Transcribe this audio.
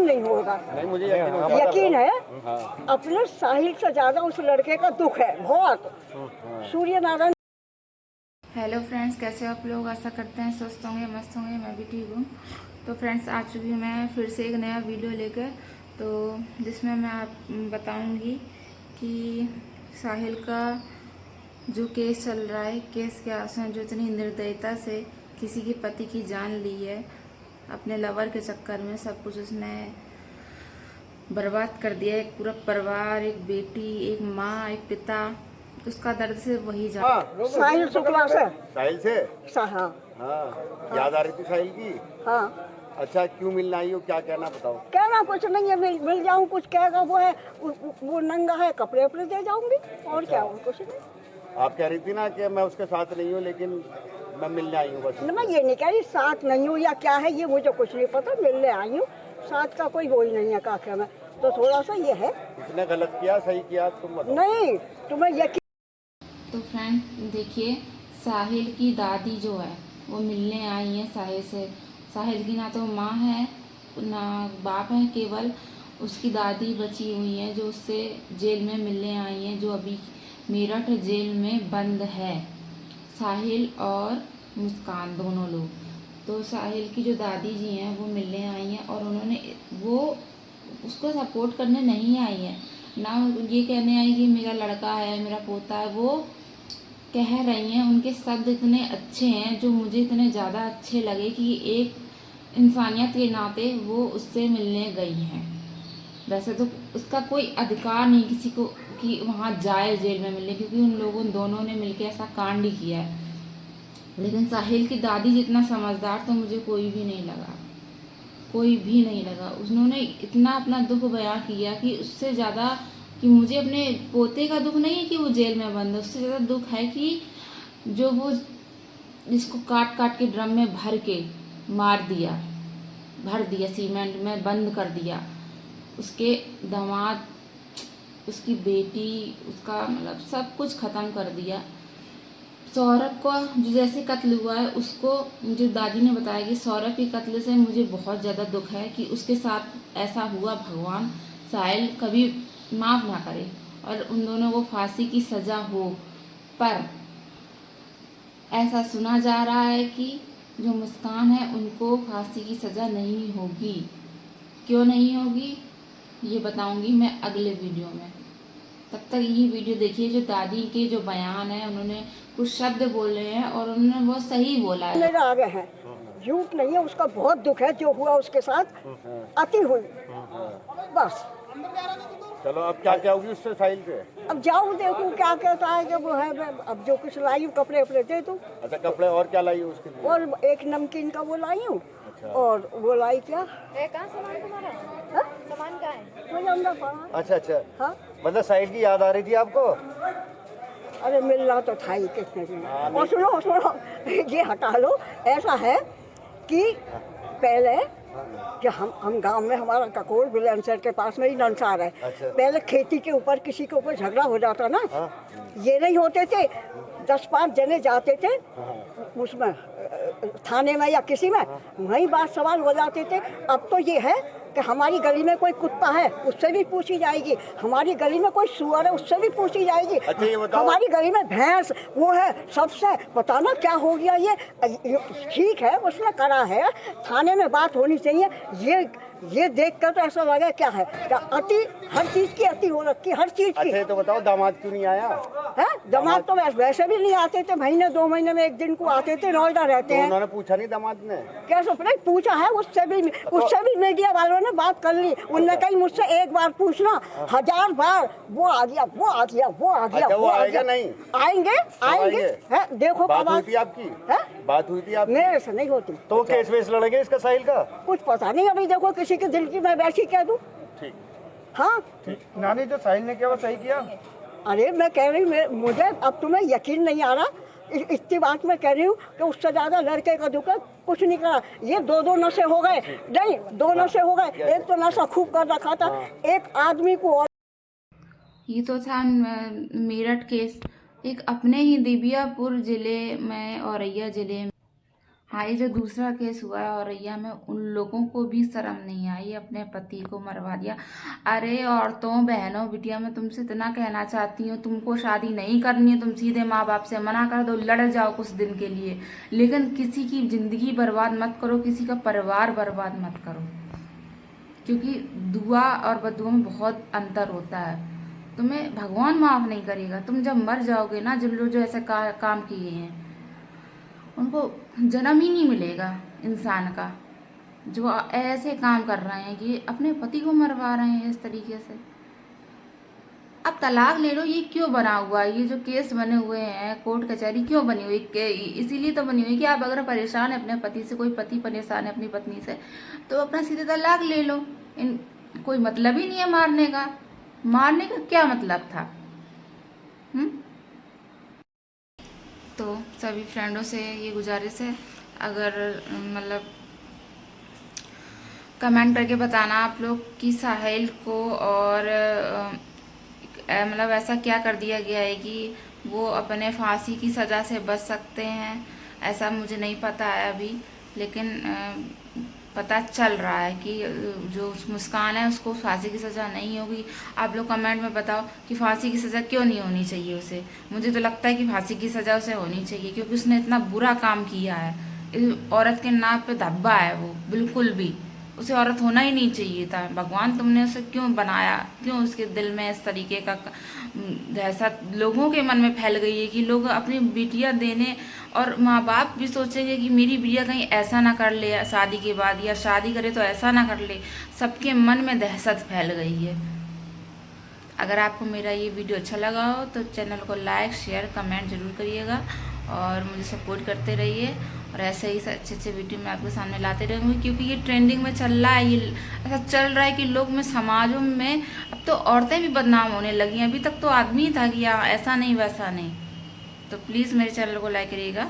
नहीं होगा। नहीं, मुझे यकीन है। हाँ। अपने साहिल से ज्यादा उस लड़के का दुख है बहुत। सूर्य नारायण। हेलो फ्रेंड्स, कैसे हो आप लोग? आशा करते हैं स्वस्थ होंगे, मस्त होंगे। मैं भी ठीक हूँ। तो फ्रेंड्स, आ चुकी हूँ मैं फिर से एक नया वीडियो लेकर, तो जिसमें मैं आप बताऊँगी कि साहिल का जो केस चल रहा है, केस के उसने जो इतनी निर्दयता से किसी के पति की जान ली है, अपने लवर के चक्कर में सब कुछ उसने बर्बाद कर दिया। एक पूरा परिवार, एक बेटी, एक माँ, एक पिता, उसका दर्द से वही जा। साहिल शुक्ला से। साहिल से? हाँ हाँ। याद आ रही थी साहिल की? हाँ। अच्छा, क्यों मिलना आई हो, क्या कहना बताओ? कहना कुछ नहीं है, मिल जाऊँ कुछ कहेगा वो है, वो नंगा है, कपड़े उपड़े दे जाऊंगी और क्या हो, कुछ नहीं। आप कह रही थी ना कि मैं उसके साथ नहीं हूँ, लेकिन मैं मिलने आई हूँ बस। मैं ये नहीं कह रही साथ नहीं हूँ या क्या है, ये मुझे कुछ नहीं पता, मिलने आई हूँ। साथ का कोई वो ही नहीं है काके में, तो थोड़ा सा ये है। इसने गलत किया सही किया तुम बताओ? नहीं, तुम्हें यकीन। तो फ्रेंड देखिए, साहिल की दादी जो है वो मिलने आई है साहिल से। साहिल की ना तो माँ है ना बाप है, केवल उसकी दादी बची हुई है जो उससे जेल में मिलने आई है, जो अभी मेरठ जेल में बंद है। साहिल और मुस्कान दोनों लोग। तो साहिल की जो दादी जी हैं वो मिलने आई हैं, और उन्होंने वो उसको सपोर्ट करने नहीं आई है ना, ये कहने आई कि मेरा लड़का है, मेरा पोता है। वो कह रही हैं, उनके शब्द इतने अच्छे हैं जो मुझे इतने ज़्यादा अच्छे लगे कि एक इंसानियत के नाते वो उससे मिलने गई हैं। वैसे तो उसका कोई अधिकार नहीं किसी को कि वहाँ जाए जेल में मिलने, क्योंकि उन लोगों दोनों ने मिलकर ऐसा कांड ही किया है। लेकिन साहिल की दादी जितना समझदार तो मुझे कोई भी नहीं लगा, कोई भी नहीं लगा। उन्होंने इतना अपना दुख बयां किया कि उससे ज़्यादा कि मुझे अपने पोते का दुख नहीं है कि वो जेल में बंद है, उससे ज़्यादा दुख है कि जो वो जिसको काट काट के ड्रम में भर के मार दिया, भर दिया सीमेंट में बंद कर दिया, उसके दामाद, उसकी बेटी, उसका मतलब सब कुछ ख़त्म कर दिया। सौरभ को जो जैसे कत्ल हुआ है, उसको मुझे दादी ने बताया कि सौरभ के कत्ल से मुझे बहुत ज़्यादा दुख है कि उसके साथ ऐसा हुआ। भगवान साहिल कभी माफ़ ना करे और उन दोनों को फांसी की सज़ा हो। पर ऐसा सुना जा रहा है कि जो मुस्कान है उनको फांसी की सज़ा नहीं होगी। क्यों नहीं होगी ये बताऊंगी मैं अगले वीडियो में। तब तक ये वीडियो देखिए। जो दादी के जो बयान है, उन्होंने कुछ शब्द बोले हैं और उन्होंने बहुत सही बोला है। मेरे आगे है, झूठ नहीं है, उसका बहुत दुख है जो हुआ उसके साथ, अति हुई बस। चलो, अब क्या क्या होगी उससे साहिल से? अब जाऊँ देखूँ क्या कहता है कि वो है। मैं अब जो कुछ लाई हूँ कपड़े उपड़े दे दूँ। अच्छा, कपड़े और क्या लाई हो उसके लिए? और एक नमकीन का वो लाई हूँ। अच्छा। और वो लाई क्या कहाँ सामान तुम्हारा? हा? सामान कहाँ है? मुझे अंदर पड़ा। अच्छा अच्छा। हाँ, मतलब साहिल की याद आ रही थी आपको? अरे मिलना तो था ही कितने दिन। हाँ, और सुनो सुनो, ये हटा लो। ऐसा है कि पहले कि हम गांव में, हमारा ककोर बिलेंसर के पास में ही नंसार है। अच्छा। पहले खेती के ऊपर किसी के ऊपर झगड़ा हो जाता ना, हाँ। ये नहीं होते थे, 10-5 जने जाते थे उसमें थाने में या किसी में, वहीं बात सवाल हो जाते थे। अब तो ये है कि हमारी गली में कोई कुत्ता है उससे भी पूछी जाएगी, हमारी गली में कोई सुअर है उससे भी पूछी जाएगी। अच्छा, ये बताओ। हमारी गली में भैंस वो है, सबसे पता ना क्या हो गया। ये ठीक है, उसने करा है, थाने में बात होनी चाहिए। ये देख कर तो ऐसा लगा क्या है, क्या अति, हर चीज की अति हो रखी, हर चीज की। अच्छा, ये तो बताओ, दामाद क्यों नहीं आया? है दामाद तो वैसे भी नहीं आते थे, महीने 2 महीने में एक दिन को आते थे, नोएडा रहते हैं। उन्होंने पूछा नहीं दामाद ने? कैसे नहीं पूछा है, उससे भी मीडिया वालों ने बात कर ली। उनने कही मुझसे एक बार पूछना, 1000 बार वो आ गया, वो आ गया, वो आ गया। अच्छा, वो आएगा नहीं? आएंगे है, देखो बात हुई थी आपकी? बात हुई थी आपकी? मेरे से नहीं होती। तो केस वेस लड़ेंगे इसका साहिल का? कुछ पता नहीं, अभी देखो किसी के दिल की मैं वैसी कह दूं। ठीक। हाँ ठीक। नानी, जो साहिल ने किया वो सही किया? अरे मैं कह रही हूँ, मुझे अब तुम्हें यकीन नहीं आ रहा, इतनी बात मैं कह रही हूँ कि उससे ज्यादा लड़के का दुख है, कुछ नहीं करा। ये 2 नशे हो गए, नहीं 2 नशे हो गए। एक तो नशा खूब कर रखा था, एक आदमी को। और ये तो था मेरठ केस। एक अपने ही दिबियापुर जिले में, औरैया जिले में हाँ, ये जो दूसरा केस हुआ है औरैया में, उन लोगों को भी शर्म नहीं आई, अपने पति को मरवा दिया। अरे औरतों, बहनों, बिटिया, मैं तुमसे इतना कहना चाहती हूँ, तुमको शादी नहीं करनी है, तुम सीधे माँ बाप से मना कर दो, लड़ जाओ कुछ दिन के लिए, लेकिन किसी की जिंदगी बर्बाद मत करो, किसी का परिवार बर्बाद मत करो, क्योंकि दुआ और बदुआ में बहुत अंतर होता है। तुम्हें भगवान माफ नहीं करेगा। तुम जब मर जाओगे ना, जिन लोग जो ऐसे काम किए हैं, उनको जन्म ही नहीं मिलेगा इंसान का, जो ऐसे काम कर रहे हैं कि अपने पति को मरवा रहे हैं इस तरीके से। अब तलाक ले लो, ये क्यों बना हुआ है? ये जो केस बने हुए हैं, कोर्ट कचहरी क्यों बनी हुई? इसीलिए तो बनी हुई कि आप अगर परेशान है अपने पति से, कोई पति परेशान है अपनी पत्नी से, तो अपना सीधे तलाक ले लो। कोई मतलब ही नहीं है मारने का। मारने का क्या मतलब था? तो सभी फ्रेंडों से ये गुजारिश है, अगर मतलब कमेंट करके बताना आप लोग कि साहिल को और मतलब ऐसा क्या कर दिया गया है कि वो अपने फांसी की सज़ा से बच सकते हैं। ऐसा मुझे नहीं पता है अभी, लेकिन पता चल रहा है कि जो मुस्कान है उसको फांसी की सज़ा नहीं होगी। आप लोग कमेंट में बताओ कि फांसी की सज़ा क्यों नहीं होनी चाहिए उसे। मुझे तो लगता है कि फांसी की सज़ा उसे होनी चाहिए, क्योंकि उसने इतना बुरा काम किया है। इस औरत के नाक पे धब्बा है वो, बिल्कुल भी उसे औरत होना ही नहीं चाहिए था। भगवान तुमने उसे क्यों बनाया? क्यों उसके दिल में इस तरीके का दहशत लोगों के मन में फैल गई है कि लोग अपनी बिटिया देने, और माँ बाप भी सोचेंगे कि मेरी बिटिया कहीं ऐसा ना कर ले शादी के बाद, या शादी करे तो ऐसा ना कर ले। सबके मन में दहशत फैल गई है। अगर आपको मेरा ये वीडियो अच्छा लगा हो तो चैनल को लाइक, शेयर, कमेंट जरूर करिएगा और मुझे सपोर्ट करते रहिए। और ऐसे ही अच्छे अच्छे वीडियो मैं आपके सामने लाते रहूँगी, क्योंकि ये ट्रेंडिंग में चल रहा है। ये ऐसा चल रहा है कि लोग में, समाजों में अब तो औरतें भी बदनाम होने लगी हैं। अभी तक तो आदमी था कि ऐसा नहीं वैसा नहीं। तो प्लीज़ मेरे चैनल को लाइक करिएगा।